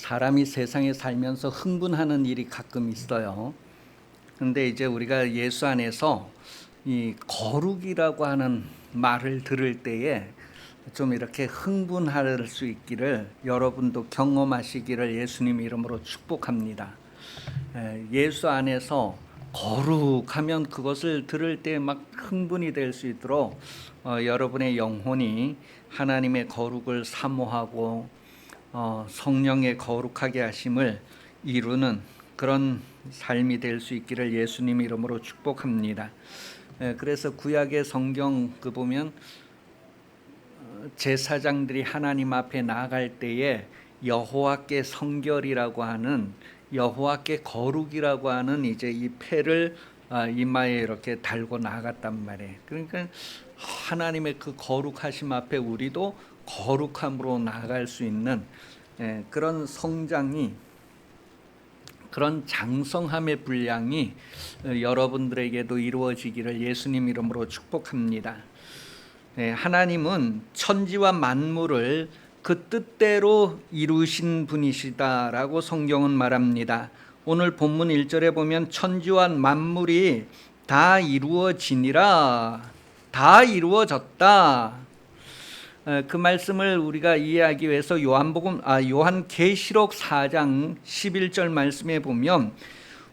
사람이 세상에 살면서 흥분하는 일이 가끔 있어요. 근데 이제 우리가 예수 안에서 이 거룩이라고 하는 말을 들을 때에 좀 이렇게 흥분할 수 있기를 여러분도 경험하시기를 예수님 이름으로 축복합니다. 예수 안에서 거룩하면 그것을 들을 때 막 흥분이 될 수 있도록 여러분의 영혼이 하나님의 거룩을 사모하고 성령의 거룩하게 하심을 이루는 그런 삶이 될 수 있기를 예수님 이름으로 축복합니다. 그래서 구약의 성경 보면 제사장들이 하나님 앞에 나아갈 때에 여호와께 성결이라고 하는, 여호와께 거룩이라고 하는 이제 이 패를 이마에 이렇게 달고 나아갔단 말이에요. 그러니까 하나님의 그 거룩하심 앞에 우리도 거룩함으로 나아갈 수 있는 그런 성장이, 그런 장성함의 분량이 여러분들에게도 이루어지기를 예수님 이름으로 축복합니다. 하나님은 천지와 만물을 그 뜻대로 이루신 분이시다라고 성경은 말합니다. 오늘 본문 1절에 보면 천지와 만물이 다 이루어지니라, 다 이루어졌다. 그 말씀을 우리가 이해하기 위해서 요한계시록 4장 11절 말씀에 보면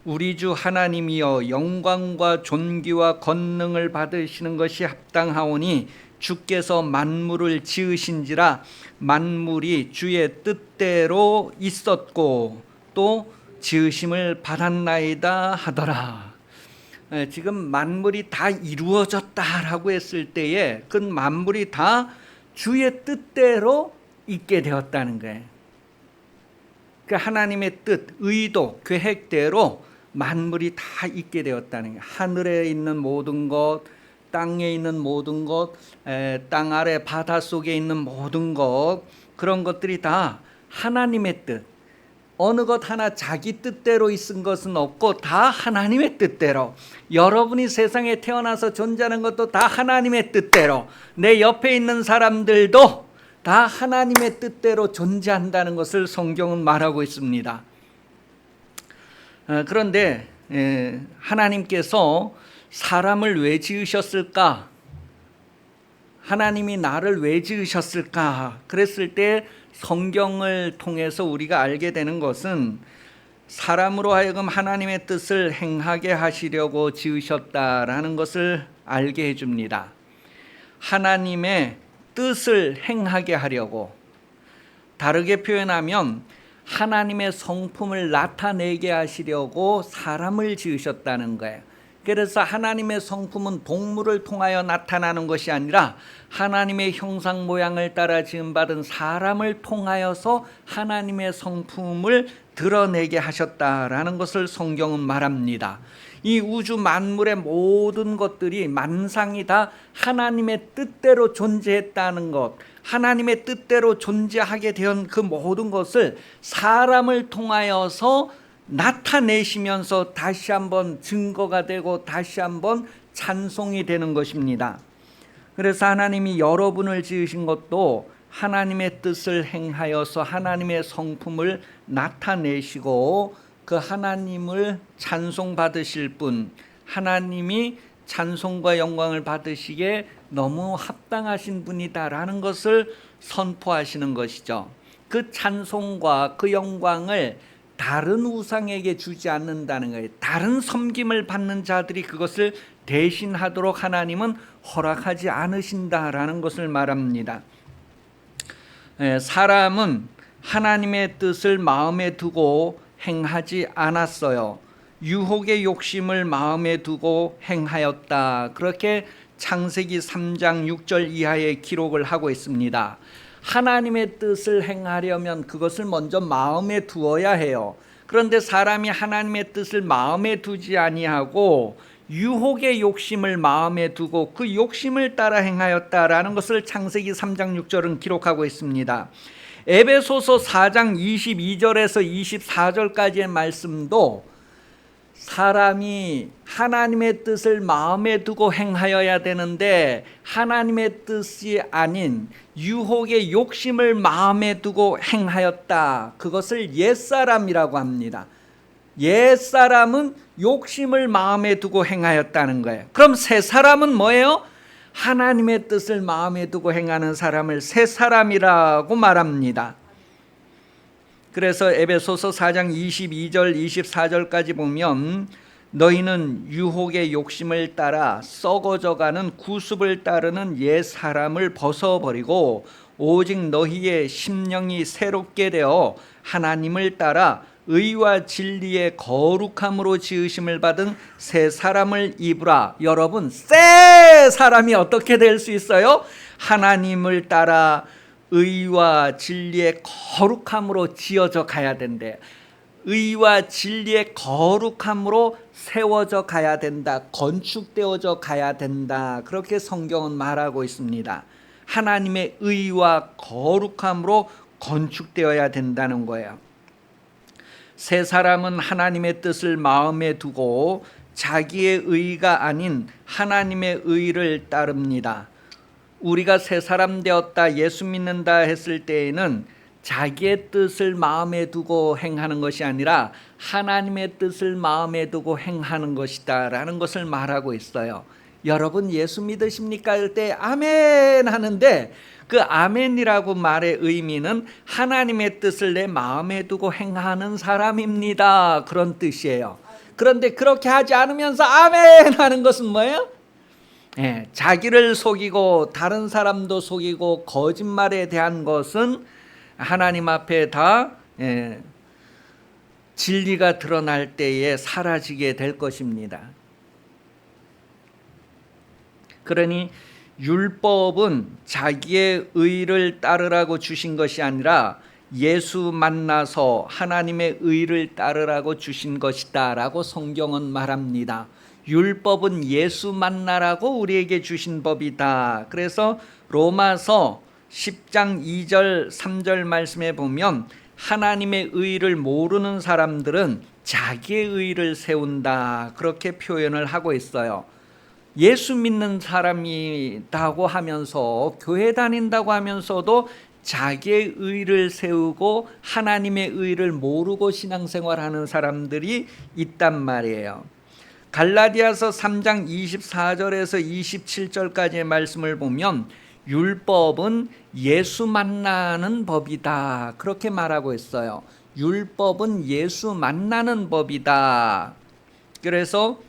우리 주 하나님이여 영광과 존귀와 권능을 받으시는 것이 합당하오니 주께서 만물을 지으신지라 만물이 주의 뜻대로 있었고 또 지으심을 받았나이다 하더라. 지금 만물이 다 이루어졌다라고 했을 때에 그 만물이 다 주의 뜻대로 있게 되었다는 거예요. 그 하나님의 뜻, 의도, 계획대로 만물이 다 있게 되었다는 거예요. 하늘에 있는 모든 것, 땅에 있는 모든 것, 땅 아래 바다 속에 있는 모든 것, 그런 것들이 다 하나님의 뜻, 어느 것 하나 자기 뜻대로 있은 것은 없고 다 하나님의 뜻대로, 여러분이 세상에 태어나서 존재하는 것도 다 하나님의 뜻대로, 내 옆에 있는 사람들도 다 하나님의 뜻대로 존재한다는 것을 성경은 말하고 있습니다. 그런데 하나님께서 사람을 왜 지으셨을까? 하나님이 나를 왜 지으셨을까? 그랬을 때 성경을 통해서 우리가 알게 되는 것은 사람으로 하여금 하나님의 뜻을 행하게 하시려고 지으셨다라는 것을 알게 해줍니다. 하나님의 뜻을 행하게 하려고, 다르게 표현하면 하나님의 성품을 나타내게 하시려고 사람을 지으셨다는 거예요. 그래서 하나님의 성품은 동물을 통하여 나타나는 것이 아니라 하나님의 형상 모양을 따라 지음받은 사람을 통하여서 하나님의 성품을 드러내게 하셨다라는 것을 성경은 말합니다. 이 우주 만물의 모든 것들이, 만상이 다 하나님의 뜻대로 존재했다는 것, 하나님의 뜻대로 존재하게 된 그 모든 것을 사람을 통하여서 나타내시면서 다시 한번 증거가 되고 다시 한번 찬송이 되는 것입니다. 그래서 하나님이 여러분을 지으신 것도 하나님의 뜻을 행하여서 하나님의 성품을 나타내시고 그 하나님을 찬송 받으실 분, 하나님이 찬송과 영광을 받으시기에 너무 합당하신 분이다라는 것을 선포하시는 것이죠. 그 찬송과 그 영광을 다른 우상에게 주지 않는다는 거예요. 다른 섬김을 받는 자들이 그것을 대신하도록 하나님은 허락하지 않으신다라는 것을 말합니다. 사람은 하나님의 뜻을 마음에 두고 행하지 않았어요. 유혹의 욕심을 마음에 두고 행하였다. 그렇게 창세기 3장 6절 이하에 기록을 하고 있습니다. 하나님의 뜻을 행하려면 그것을 먼저 마음에 두어야 해요. 그런데 사람이 하나님의 뜻을 마음에 두지 아니하고 유혹의 욕심을 마음에 두고 그 욕심을 따라 행하였다라는 것을 창세기 3장 6절은 기록하고 있습니다. 에베소서 4장 22절에서 24절까지의 말씀도 사람이 하나님의 뜻을 마음에 두고 행하여야 되는데 하나님의 뜻이 아닌 유혹의 욕심을 마음에 두고 행하였다. 그것을 옛사람이라고 합니다. 옛사람은 욕심을 마음에 두고 행하였다는 거예요. 그럼 새사람은 뭐예요? 하나님의 뜻을 마음에 두고 행하는 사람을 새사람이라고 말합니다. 그래서 에베소서 4장 22절 24절까지 보면 너희는 유혹의 욕심을 따라 썩어져가는 구습을 따르는 옛 사람을 벗어버리고 오직 너희의 심령이 새롭게 되어 하나님을 따라 의와 진리의 거룩함으로 지으심을 받은 새 사람을 입으라. 여러분, 새 사람이 어떻게 될 수 있어요? 하나님을 따라 의와 진리의 거룩함으로 지어져 가야 된대. 의와 진리의 거룩함으로 세워져 가야 된다. 건축되어져 가야 된다. 그렇게 성경은 말하고 있습니다. 하나님의 의와 거룩함으로 건축되어야 된다는 거예요. 새 사람은 하나님의 뜻을 마음에 두고 자기의 의가 아닌 하나님의 의를 따릅니다. 우리가 새 사람 되었다, 예수 믿는다 했을 때에는 자기의 뜻을 마음에 두고 행하는 것이 아니라 하나님의 뜻을 마음에 두고 행하는 것이다 라는 것을 말하고 있어요. 여러분 예수 믿으십니까? 할 때 아멘 하는데 그 아멘이라고 말의 의미는 하나님의 뜻을 내 마음에 두고 행하는 사람입니다, 그런 뜻이에요. 그런데 그렇게 하지 않으면서 아멘 하는 것은 뭐예요? 자기를 속이고 다른 사람도 속이고 거짓말에 대한 것은 하나님 앞에 다 진리가 드러날 때에 사라지게 될 것입니다. 그러니 율법은 자기의 의를 따르라고 주신 것이 아니라 예수 만나서 하나님의 의를 따르라고 주신 것이다 라고 성경은 말합니다. 율법은 예수 만나라고 우리에게 주신 법이다. 그래서 로마서 10장 2절 3절 말씀에 보면 하나님의 의를 모르는 사람들은 자기의 의를 세운다, 그렇게 표현을 하고 있어요. 예수 믿는 사람이라고 하면서 교회 다닌다고 하면서도 자기의 의를 세우고 하나님의 의를 모르고 신앙생활하는 사람들이 있단 말이에요. 갈라디아서 3장 24절에서 27절까지의 말씀을 보면 율법은 예수 만나는 법이다, 그렇게 말하고 있어요. 율법은 예수 만나는 법이다. 그래서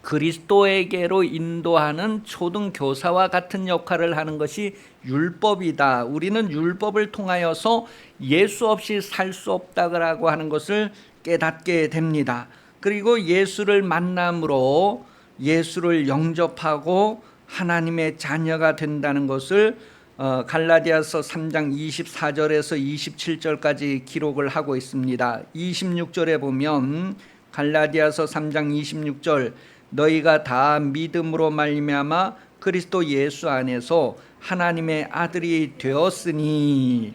그리스도에게로 인도하는 초등교사와 같은 역할을 하는 것이 율법이다. 우리는 율법을 통하여서 예수 없이 살 수 없다고 하는 것을 깨닫게 됩니다. 그리고 예수를 만남으로 예수를 영접하고 하나님의 자녀가 된다는 것을 갈라디아서 3장 24절에서 27절까지 기록을 하고 있습니다. 26절에 보면 갈라디아서 3장 26절 너희가 다 믿음으로 말미암아 그리스도 예수 안에서 하나님의 아들이 되었으니,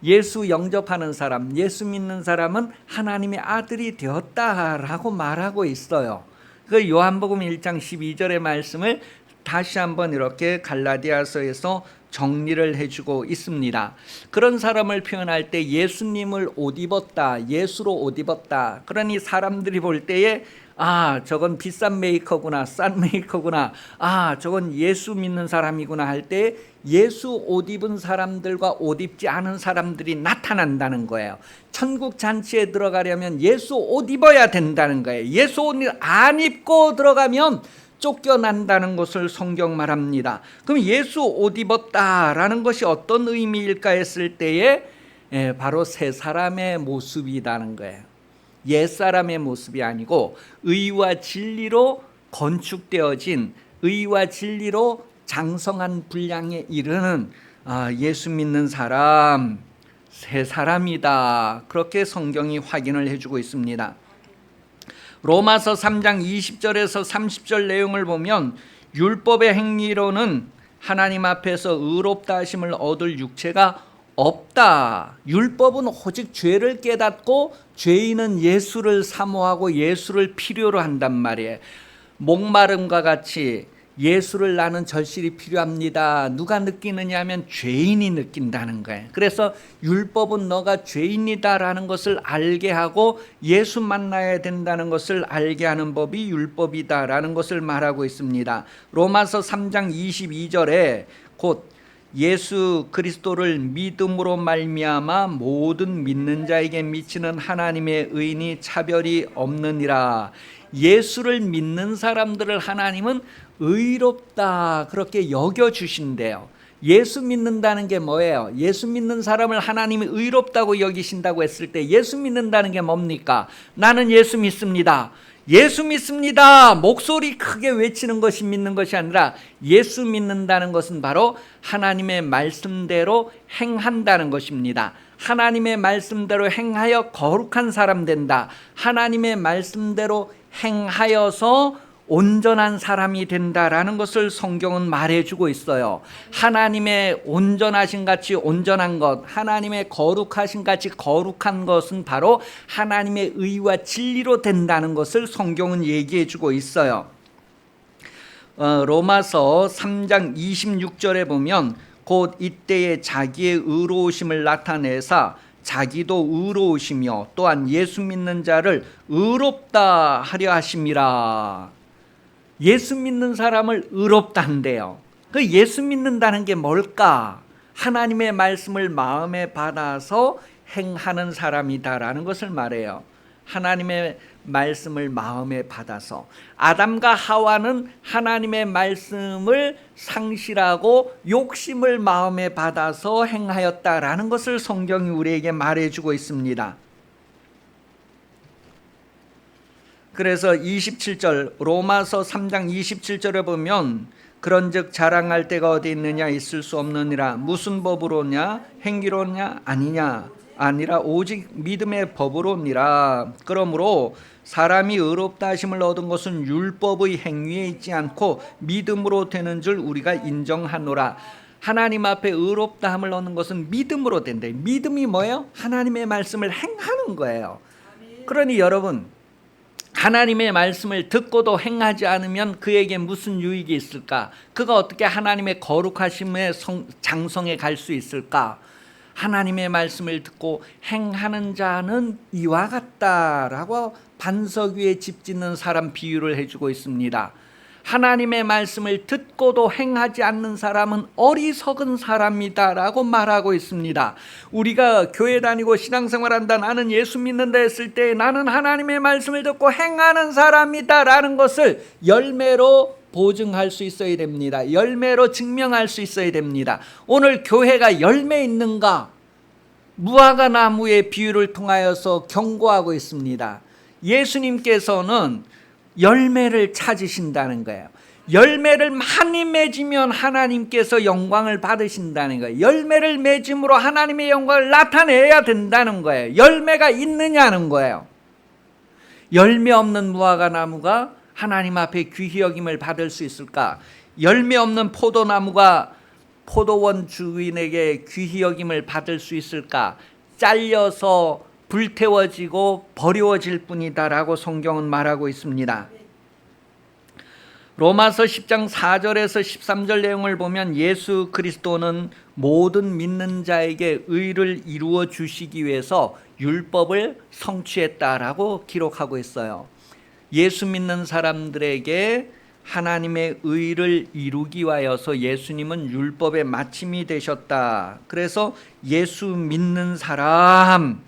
예수 영접하는 사람, 예수 믿는 사람은 하나님의 아들이 되었다라고 말하고 있어요. 그 요한복음 1장 12절의 말씀을 다시 한번 이렇게 갈라디아서에서 정리를 해주고 있습니다. 그런 사람을 표현할 때 예수님을 옷 입었다, 예수로 옷 입었다. 그러니 사람들이 볼 때에 저건 비싼 메이커구나, 싼 메이커구나, 저건 예수 믿는 사람이구나 할 때 예수 옷 입은 사람들과 옷 입지 않은 사람들이 나타난다는 거예요. 천국 잔치에 들어가려면 예수 옷 입어야 된다는 거예요. 예수 옷 안 입고 들어가면 쫓겨난다는 것을 성경 말합니다. 그럼 예수 옷 입었다라는 것이 어떤 의미일까 했을 때에 바로 새 사람의 모습이라는 거예요. 옛사람의 모습이 아니고 의와 진리로 건축되어진, 의와 진리로 장성한 분량에 이르는 예수 믿는 사람, 새 사람이다, 그렇게 성경이 확인을 해주고 있습니다. 로마서 3장 20절에서 30절 내용을 보면 율법의 행위로는 하나님 앞에서 의롭다 하심을 얻을 육체가 없다. 율법은 오직 죄를 깨닫고 죄인은 예수를 사모하고 예수를 필요로 한단 말이에요. 목마름과 같이 예수를 나는 절실히 필요합니다. 누가 느끼느냐 하면 죄인이 느낀다는 거예요. 그래서 율법은 너가 죄인이다라는 것을 알게 하고 예수 만나야 된다는 것을 알게 하는 법이 율법이다라는 것을 말하고 있습니다. 로마서 3장 22절에 곧 예수 그리스도를 믿음으로 말미암아 모든 믿는 자에게 미치는 하나님의 의인이 차별이 없느니라. 예수를 믿는 사람들을 하나님은 의롭다 그렇게 여겨주신대요. 예수 믿는다는 게 뭐예요? 예수 믿는 사람을 하나님이 의롭다고 여기신다고 했을 때 예수 믿는다는 게 뭡니까? 나는 예수 믿습니다. 예수 믿습니다. 목소리 크게 외치는 것이 믿는 것이 아니라 예수 믿는다는 것은 바로 하나님의 말씀대로 행한다는 것입니다. 하나님의 말씀대로 행하여 거룩한 사람 된다. 하나님의 말씀대로 행하여서 온전한 사람이 된다라는 것을 성경은 말해주고 있어요. 하나님의 온전하신 같이 온전한 것, 하나님의 거룩하신 같이 거룩한 것은 바로 하나님의 의와 진리로 된다는 것을 성경은 얘기해주고 있어요. 로마서 3장 26절에 보면 곧 이때에 자기의 의로우심을 나타내사 자기도 의로우시며 또한 예수 믿는 자를 의롭다 하려 하심이라. 예수 믿는 사람을 의롭다 한대요. 그 예수 믿는다는 게 뭘까? 하나님의 말씀을 마음에 받아서 행하는 사람이다라는 것을 말해요. 하나님의 말씀을 마음에 받아서 아담과 하와는 하나님의 말씀을 상실하고 욕심을 마음에 받아서 행하였다라는 것을 성경이 우리에게 말해주고 있습니다. 그래서 27절 로마서 3장 27절에 보면 그런즉 자랑할 때가 어디 있느냐 있을 수 없느니라. 무슨 법으로냐 행위로냐 아니라 오직 믿음의 법으로니라. 그러므로 사람이 의롭다 하심을 얻은 것은 율법의 행위에 있지 않고 믿음으로 되는 줄 우리가 인정하노라. 하나님 앞에 의롭다 함을 얻는 것은 믿음으로 된대. 믿음이 뭐예요? 하나님의 말씀을 행하는 거예요. 그러니 여러분 하나님의 말씀을 듣고도 행하지 않으면 그에게 무슨 유익이 있을까? 그가 어떻게 하나님의 거룩하심의 장성에 갈 수 있을까? 하나님의 말씀을 듣고 행하는 자는 이와 같다라고 반석 위에 집 짓는 사람 비유를 해주고 있습니다. 하나님의 말씀을 듣고도 행하지 않는 사람은 어리석은 사람이다라고 말하고 있습니다. 우리가 교회 다니고 신앙생활한다, 나는 예수 믿는다 했을 때 나는 하나님의 말씀을 듣고 행하는 사람이다라는 것을 열매로 보증할 수 있어야 됩니다. 열매로 증명할 수 있어야 됩니다. 오늘 교회가 열매 있는가? 무화과 나무의 비유를 통하여서 경고하고 있습니다. 예수님께서는 열매를 찾으신다는 거예요. 열매를 많이 맺으면 하나님께서 영광을 받으신다는 거예요. 열매를 맺음으로 하나님의 영광을 나타내야 된다는 거예요. 열매가 있느냐는 거예요. 열매 없는 무화과 나무가 하나님 앞에 귀히 여김을 받을 수 있을까? 열매 없는 포도나무가 포도원 주인에게 귀히 여김을 받을 수 있을까? 잘려서 불태워지고 버려질 뿐이다라고 성경은 말하고 있습니다. 로마서 10장 4절에서 13절 내용을 보면 예수 그리스도는 모든 믿는 자에게 의를 이루어 주시기 위해서 율법을 성취했다라고 기록하고 있어요. 예수 믿는 사람들에게 하나님의 의를 이루기 위하여서 예수님은 율법의 마침이 되셨다. 그래서 예수 믿는 사람,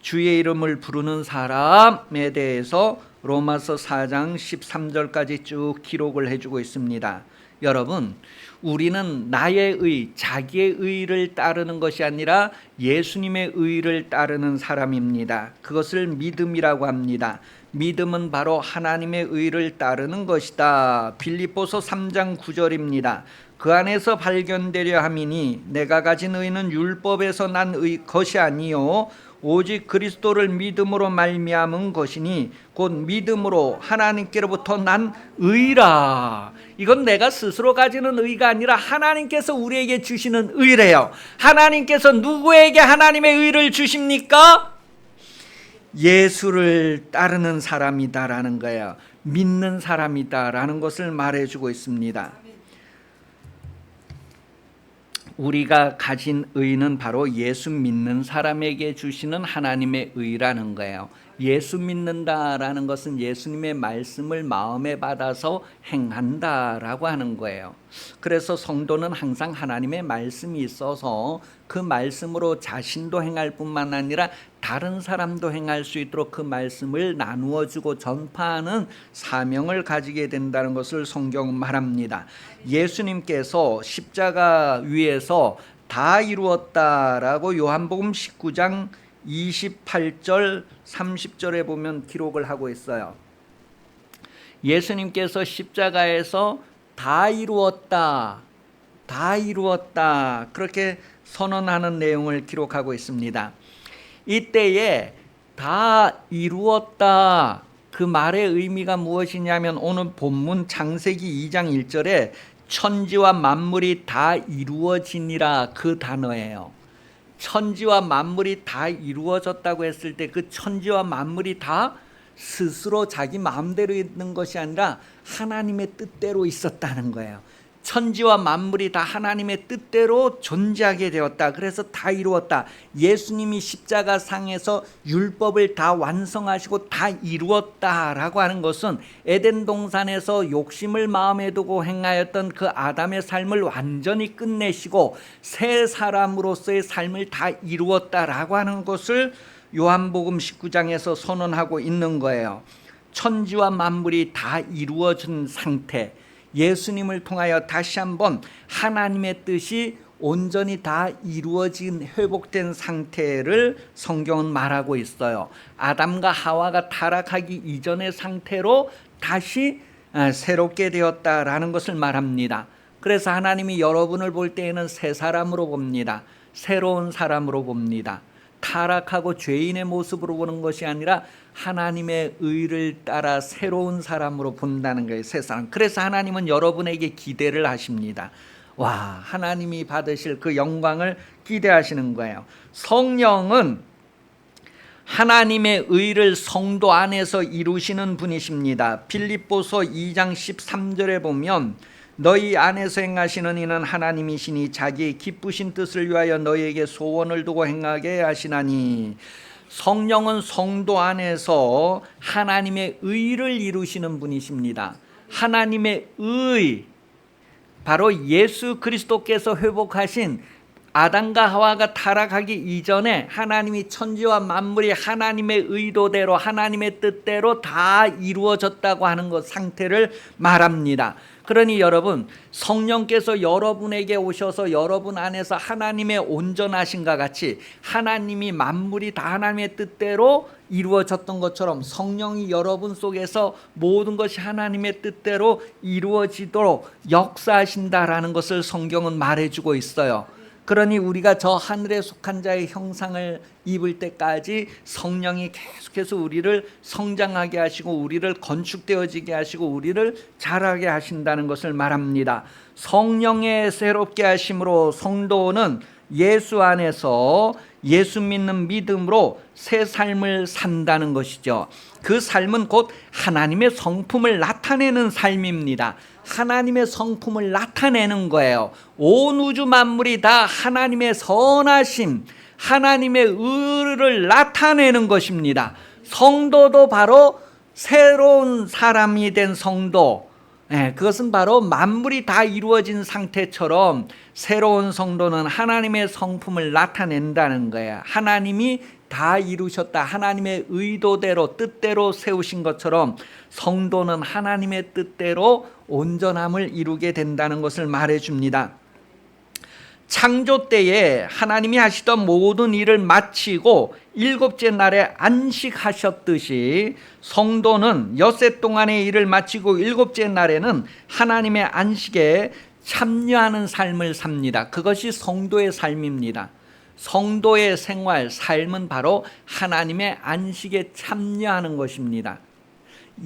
주의 이름을 부르는 사람에 대해서 로마서 4장 13절까지 쭉 기록을 해주고 있습니다. 여러분, 우리는 나의 의, 자기의 의를 따르는 것이 아니라 예수님의 의를 따르는 사람입니다. 그것을 믿음이라고 합니다. 믿음은 바로 하나님의 의를 따르는 것이다. 빌립보서 3장 9절입니다. 그 안에서 발견되려 함이니 내가 가진 의는 율법에서 난 것이 아니요 오직 그리스도를 믿음으로 말미암은 것이니 곧 믿음으로 하나님께로부터 난 의라. 이건 내가 스스로 가지는 의가 아니라 하나님께서 우리에게 주시는 의래요. 하나님께서 누구에게 하나님의 의를 주십니까? 예수를 따르는 사람이다라는 거예요. 믿는 사람이다라는 것을 말해주고 있습니다. 우리가 가진 의는 바로 예수 믿는 사람에게 주시는 하나님의 의라는 거예요. 예수 믿는다라는 것은 예수님의 말씀을 마음에 받아서 행한다라고 하는 거예요. 그래서 성도는 항상 하나님의 말씀이 있어서 그 말씀으로 자신도 행할 뿐만 아니라 다른 사람도 행할 수 있도록 그 말씀을 나누어 주고 전파하는 사명을 가지게 된다는 것을 성경은 말합니다. 예수님께서 십자가 위에서 다 이루었다라고 요한복음 19장 28절 30절에 보면 기록을 하고 있어요. 예수님께서 십자가에서 다 이루었다, 다 이루었다 그렇게 선언하는 내용을 기록하고 있습니다. 이때에 다 이루었다 그 말의 의미가 무엇이냐면 오늘 본문 창세기 2장 1절에 천지와 만물이 다 이루어지니라 그 단어예요. 천지와 만물이 다 이루어졌다고 했을 때 그 천지와 만물이 다 스스로 자기 마음대로 있는 것이 아니라 하나님의 뜻대로 있었다는 거예요. 천지와 만물이 다 하나님의 뜻대로 존재하게 되었다. 그래서 다 이루었다. 예수님이 십자가상에서 율법을 다 완성하시고 다 이루었다라고 하는 것은 에덴 동산에서 욕심을 마음에 두고 행하였던 그 아담의 삶을 완전히 끝내시고 새 사람으로서의 삶을 다 이루었다라고 하는 것을 요한복음 19장에서 선언하고 있는 거예요. 천지와 만물이 다 이루어진 상태, 예수님을 통하여 다시 한번 하나님의 뜻이 온전히 다 이루어진 회복된 상태를 성경은 말하고 있어요. 아담과 하와가 타락하기 이전의 상태로 다시 새롭게 되었다라는 것을 말합니다. 그래서 하나님이 여러분을 볼 때에는 새 사람으로 봅니다. 새로운 사람으로 봅니다. 타락하고 죄인의 모습으로 보는 것이 아니라 하나님의 의를 따라 새로운 사람으로 본다는 거예요. 새 사람. 그래서 하나님은 여러분에게 기대를 하십니다. 와, 하나님이 받으실 그 영광을 기대하시는 거예요. 성령은 하나님의 의를 성도 안에서 이루시는 분이십니다. 빌립보서 2장 13절에 보면 너희 안에서 행하시는 이는 하나님이시니 자기의 기쁘신 뜻을 위하여 너희에게 소원을 두고 행하게 하시나니. 성령은 성도 안에서 하나님의 의를 이루시는 분이십니다. 하나님의 의, 바로 예수 그리스도께서 회복하신 아담과 하와가 타락하기 이전에 하나님이 천지와 만물이 하나님의 의도대로 하나님의 뜻대로 다 이루어졌다고 하는 것 상태를 말합니다. 그러니 여러분, 성령께서 여러분에게 오셔서 여러분 안에서 하나님의 온전하신과 같이 하나님이 만물이 다 하나님의 뜻대로 이루어졌던 것처럼 성령이 여러분 속에서 모든 것이 하나님의 뜻대로 이루어지도록 역사하신다라는 것을 성경은 말해주고 있어요. 그러니 우리가 저 하늘에 속한 자의 형상을 입을 때까지 성령이 계속해서 우리를 성장하게 하시고 우리를 건축되어지게 하시고 우리를 자라게 하신다는 것을 말합니다. 성령의 새롭게 하심으로 성도는 예수 안에서 예수 믿는 믿음으로 새 삶을 산다는 것이죠. 그 삶은 곧 하나님의 성품을 나타내는 삶입니다. 하나님의 성품을 나타내는 거예요. 온 우주 만물이 다 하나님의 선하심, 하나님의 의를 나타내는 것입니다. 성도도 바로 새로운 사람이 된 성도, 그것은 바로 만물이 다 이루어진 상태처럼 새로운 성도는 하나님의 성품을 나타낸다는 거예요. 하나님이 다 이루셨다. 하나님의 의도대로 뜻대로 세우신 것처럼 성도는 하나님의 뜻대로 온전함을 이루게 된다는 것을 말해줍니다. 창조 때에 하나님이 하시던 모든 일을 마치고 일곱째 날에 안식하셨듯이 성도는 엿새 동안의 일을 마치고 일곱째 날에는 하나님의 안식에 참여하는 삶을 삽니다. 그것이 성도의 삶입니다. 성도의 생활, 삶은 바로 하나님의 안식에 참여하는 것입니다.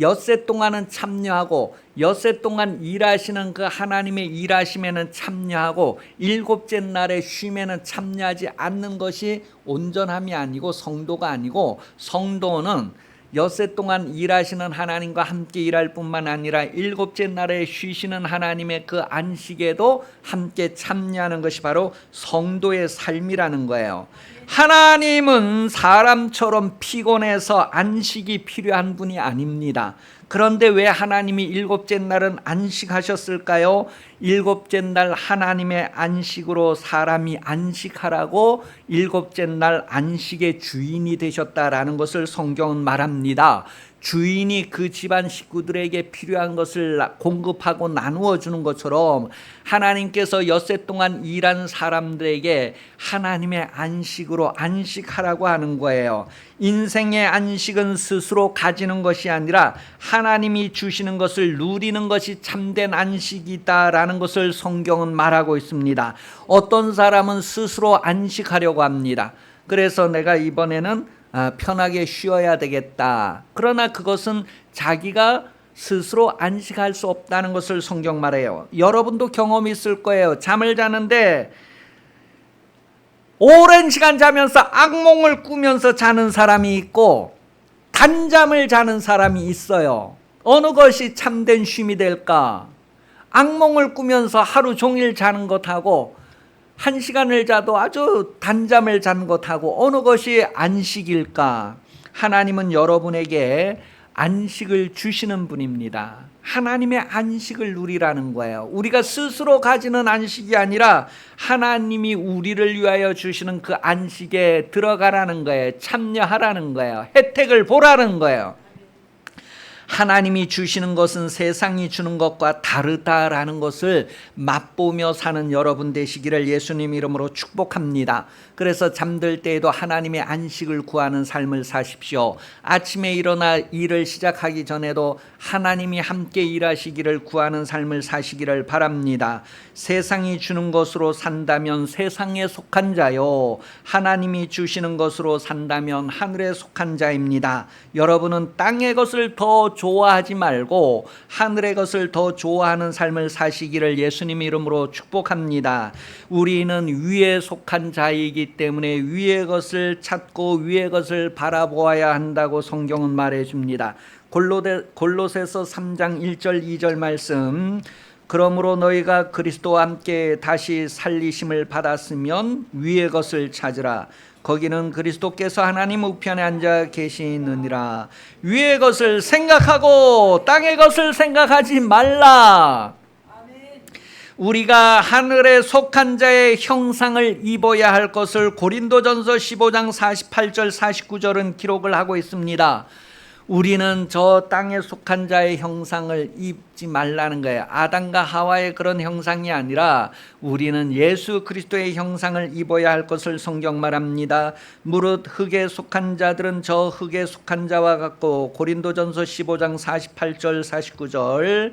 엿새 동안은 참여하고 엿새 동안 일하시는 그 하나님의 일하심에는 참여하고 일곱째 날의 쉼에는 참여하지 않는 것이 온전함이 아니고 성도가 아니고, 성도는 엿새 동안 일하시는 하나님과 함께 일할 뿐만 아니라 일곱째 날에 쉬시는 하나님의 그 안식에도 함께 참여하는 것이 바로 성도의 삶이라는 거예요. 하나님은 사람처럼 피곤해서 안식이 필요한 분이 아닙니다. 그런데 왜 하나님이 일곱째 날은 안식하셨을까요? 일곱째 날 하나님의 안식으로 사람이 안식하라고 일곱째 날 안식의 주인이 되셨다라는 것을 성경은 말합니다. 주인이 그 집안 식구들에게 필요한 것을 공급하고 나누어 주는 것처럼 하나님께서 엿새 동안 일한 사람들에게 하나님의 안식으로 안식하라고 하는 거예요. 인생의 안식은 스스로 가지는 것이 아니라 하나님이 주시는 것을 누리는 것이 참된 안식이다라는 것을 성경은 말하고 있습니다. 어떤 사람은 스스로 안식하려고 합니다. 그래서 내가 이번에는 편하게 쉬어야 되겠다. 그러나 그것은 자기가 스스로 안식할 수 없다는 것을 성경 말해요. 여러분도 경험이 있을 거예요. 잠을 자는데 오랜 시간 자면서 악몽을 꾸면서 자는 사람이 있고 단잠을 자는 사람이 있어요. 어느 것이 참된 쉼이 될까? 악몽을 꾸면서 하루 종일 자는 것하고 1시간을 자도 아주 단잠을 자는 것하고 어느 것이 안식일까? 하나님은 여러분에게 안식을 주시는 분입니다. 하나님의 안식을 누리라는 거예요. 우리가 스스로 가지는 안식이 아니라 하나님이 우리를 위하여 주시는 그 안식에 들어가라는 거예요. 참여하라는 거예요. 혜택을 보라는 거예요. 하나님이 주시는 것은 세상이 주는 것과 다르다라는 것을 맛보며 사는 여러분 되시기를 예수님 이름으로 축복합니다. 그래서 잠들 때에도 하나님의 안식을 구하는 삶을 사십시오. 아침에 일어나 일을 시작하기 전에도 하나님이 함께 일하시기를 구하는 삶을 사시기를 바랍니다. 세상이 주는 것으로 산다면 세상에 속한 자요, 하나님이 주시는 것으로 산다면 하늘에 속한 자입니다. 여러분은 땅의 것을 더 좋아하지 말고 하늘의 것을 더 좋아하는 삶을 사시기를 예수님 이름으로 축복합니다. 우리는 위에 속한 자이기 때문에 위의 것을 찾고 위의 것을 바라보아야 한다고 성경은 말해줍니다. 골로새서 3장 1절 2절 말씀, 그러므로 너희가 그리스도와 함께 다시 살리심을 받았으면 위의 것을 찾으라. 거기는 그리스도께서 하나님 우편에 앉아 계시느니라. 위의 것을 생각하고 땅의 것을 생각하지 말라. 우리가 하늘에 속한 자의 형상을 입어야 할 것을 고린도전서 15장 48절 49절은 기록을 하고 있습니다. 우리는 저 땅에 속한 자의 형상을 입지 말라는 거예요. 아담과 하와의 그런 형상이 아니라 우리는 예수 그리스도의 형상을 입어야 할 것을 성경 말합니다. 무릇 흙에 속한 자들은 저 흙에 속한 자와 같고, 고린도전서 15장 48절 49절,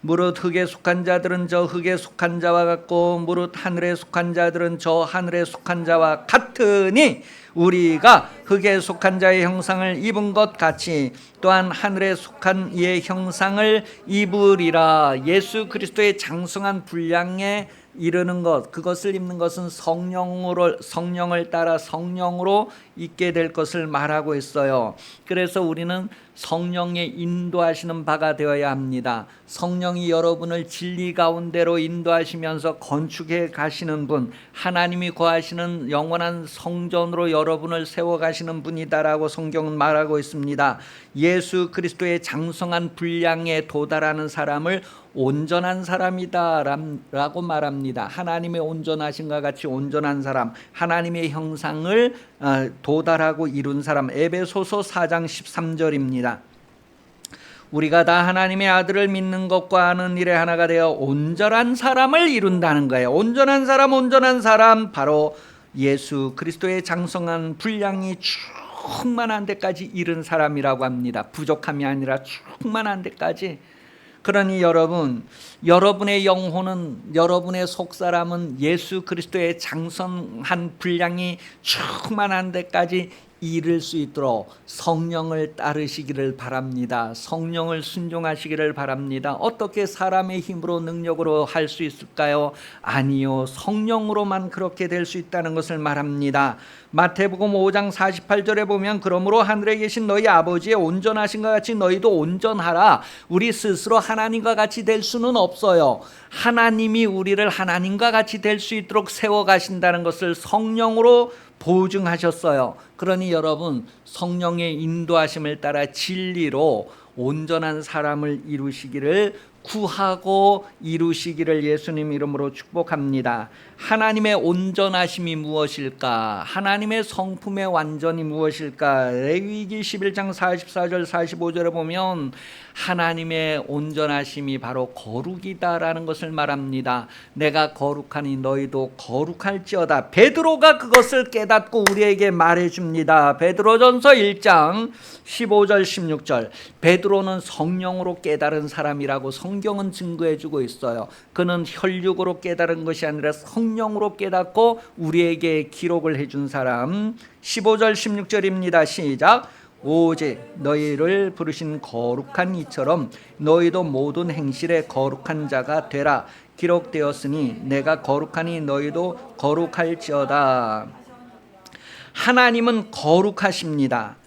무릇 흙에 속한 자들은 저 흙에 속한 자와 같고 무릇 하늘에 속한 자들은 저 하늘에 속한 자와 같으니 우리가 흙에 속한 자의 형상을 입은 것 같이 또한 하늘에 속한 이의 형상을 입으리라. 예수 그리스도의 장성한 분량에 이르는 것, 그것을 입는 것은 성령을 따라 성령으로 있게 될 것을 말하고 있어요. 그래서 우리는 성령의 인도하시는 바가 되어야 합니다. 성령이 여러분을 진리 가운데로 인도하시면서 건축해 가시는 분, 하나님이 거하시는 영원한 성전으로 여러분을 세워가시는 분이다라고 성경은 말하고 있습니다. 예수 그리스도의 장성한 분량에 도달하는 사람을 온전한 사람이다 라고 말합니다. 하나님의 온전하신과 같이 온전한 사람, 하나님의 형상을 도달하고 이룬 사람, 에베소서 4장 13절입니다. 우리가 다 하나님의 아들을 믿는 것과 아는 일에 하나가 되어 온전한 사람을 이룬다는 거예요. 온전한 사람, 바로 예수 그리스도의 장성한 분량이 충만한 데까지 이른 사람이라고 합니다. 부족함이 아니라 충만한 데까지. 그러니 여러분, 여러분의 영혼은, 여러분의 속사람은 예수 그리스도의 장성한 분량이 충만한 데까지 이를 수 있도록 성령을 따르시기를 바랍니다. 성령을 순종하시기를 바랍니다. 어떻게 사람의 힘으로 능력으로 할 수 있을까요? 아니요, 성령으로만 그렇게 될 수 있다는 것을 말합니다. 마태복음 5장 48절에 보면 그러므로 하늘에 계신 너희 아버지의 온전하신 것 같이 너희도 온전하라. 우리 스스로 하나님과 같이 될 수는 없어요. 하나님이 우리를 하나님과 같이 될 수 있도록 세워가신다는 것을 성령으로 보증하셨어요. 그러니 여러분, 성령의 인도하심을 따라 진리로 온전한 사람을 이루시기를 구하고 이루시기를 예수님 이름으로 축복합니다. 하나님의 온전하심이 무엇일까? 하나님의 성품의 완전이 무엇일까? 레위기 11장 44절 45절에 보면 하나님의 온전하심이 바로 거룩이다라는 것을 말합니다. 내가 거룩하니 너희도 거룩할지어다. 베드로가 그것을 깨닫고 우리에게 말해줍니다. 베드로전서 1장 15절 16절. 베드로는 성령으로 깨달은 사람이라고 성경은 증거해주고 있어요. 그는 혈육으로 깨달은 것이 아니라 성령으로 깨닫고 우리에게 기록을 해준 사람. 15절 16절입니다. 시작. 오직 너희를 부르신 거룩한 이처럼 너희도 모든 행실에 거룩한 자가 되라. 기록되었으니 내가 거룩하니 너희도 거룩할지어다. 하나님은 거룩하십니다.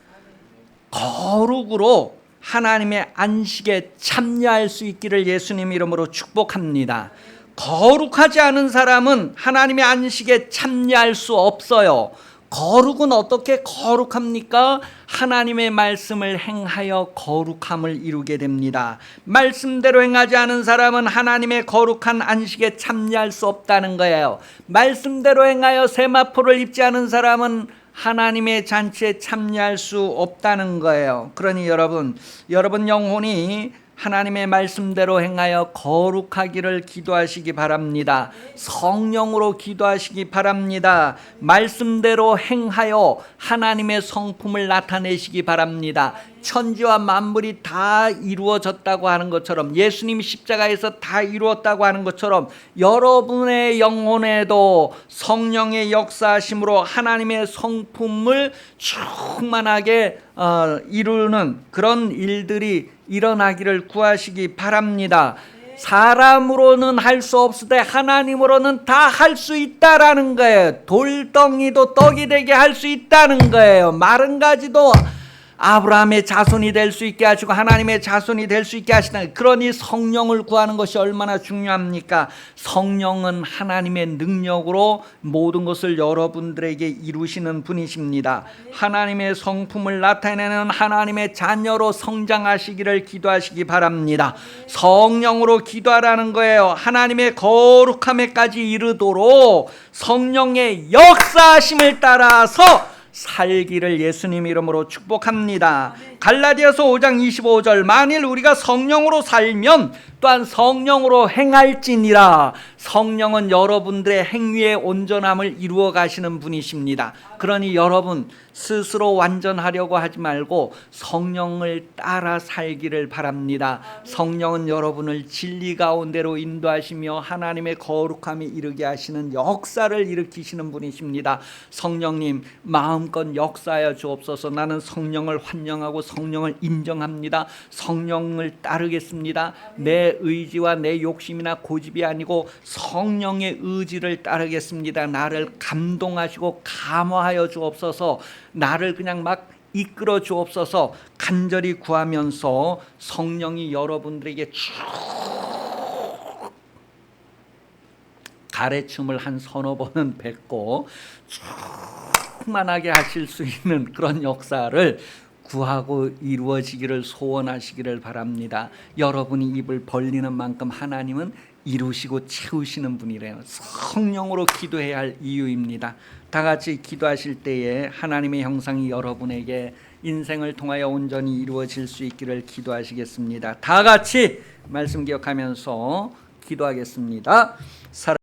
거룩으로 하나님의 안식에 참여할 수 있기를 예수님 이름으로 축복합니다. 거룩하지 않은 사람은 하나님의 안식에 참여할 수 없어요. 거룩은 어떻게 거룩합니까? 하나님의 말씀을 행하여 거룩함을 이루게 됩니다. 말씀대로 행하지 않은 사람은 하나님의 거룩한 안식에 참여할 수 없다는 거예요. 말씀대로 행하여 세마포를 입지 않은 사람은 하나님의 잔치에 참여할 수 없다는 거예요. 그러니 여러분 영혼이 하나님의 말씀대로 행하여 거룩하기를 기도하시기 바랍니다. 성령으로 기도하시기 바랍니다. 말씀대로 행하여 하나님의 성품을 나타내시기 바랍니다. 천지와 만물이 다 이루어졌다고 하는 것처럼, 예수님이 십자가에서 다 이루었다고 하는 것처럼 여러분의 영혼에도 성령의 역사하심으로 하나님의 성품을 충만하게 이루는 그런 일들이 일어나기를 구하시기 바랍니다. 사람으로는 할 수 없으되 하나님으로는 다 할 수 있다라는 거예요. 돌덩이도 떡이 되게 할 수 있다는 거예요. 마른 가지도 아브라함의 자손이 될 수 있게 하시고 하나님의 자손이 될 수 있게 하시다. 그러니 성령을 구하는 것이 얼마나 중요합니까? 성령은 하나님의 능력으로 모든 것을 여러분들에게 이루시는 분이십니다. 하나님의 성품을 나타내는 하나님의 자녀로 성장하시기를 기도하시기 바랍니다. 성령으로 기도하라는 거예요. 하나님의 거룩함에까지 이르도록 성령의 역사하심을 따라서 살기를 예수님 이름으로 축복합니다. 갈라디아서 5장 25절. 만일 우리가 성령으로 살면 또한 성령으로 행할지니라. 성령은 여러분들의 행위의 온전함을 이루어 가시는 분이십니다. 그러니 여러분 스스로 완전하려고 하지 말고 성령을 따라 살기를 바랍니다. 성령은 여러분을 진리 가운데로 인도하시며 하나님의 거룩함에 이르게 하시는 역사를 일으키시는 분이십니다. 성령님 마음껏 역사하여 주옵소서. 나는 성령을 환영하고 성령을 인정합니다. 성령을 따르겠습니다. 내 의지와 내 욕심이나 고집이 아니고 성령의 의지를 따르겠습니다. 나를 감동하시고 감화하여 주옵소서. 나를 그냥 막 이끌어 주옵소서. 간절히 구하면서 성령이 여러분들에게 쭉 가래춤을 한 서너 번은 뱉고 충만하게 하실 수 있는 그런 역사를 구하고 이루어지기를 소원하시기를 바랍니다. 여러분이 입을 벌리는 만큼 하나님은 이루시고 채우시는 분이래요. 성령으로 기도해야 할 이유입니다. 다 같이 기도하실 때에 하나님의 형상이 여러분에게 인생을 통하여 온전히 이루어질 수 있기를 기도하시겠습니다. 다 같이 말씀 기억하면서 기도하겠습니다.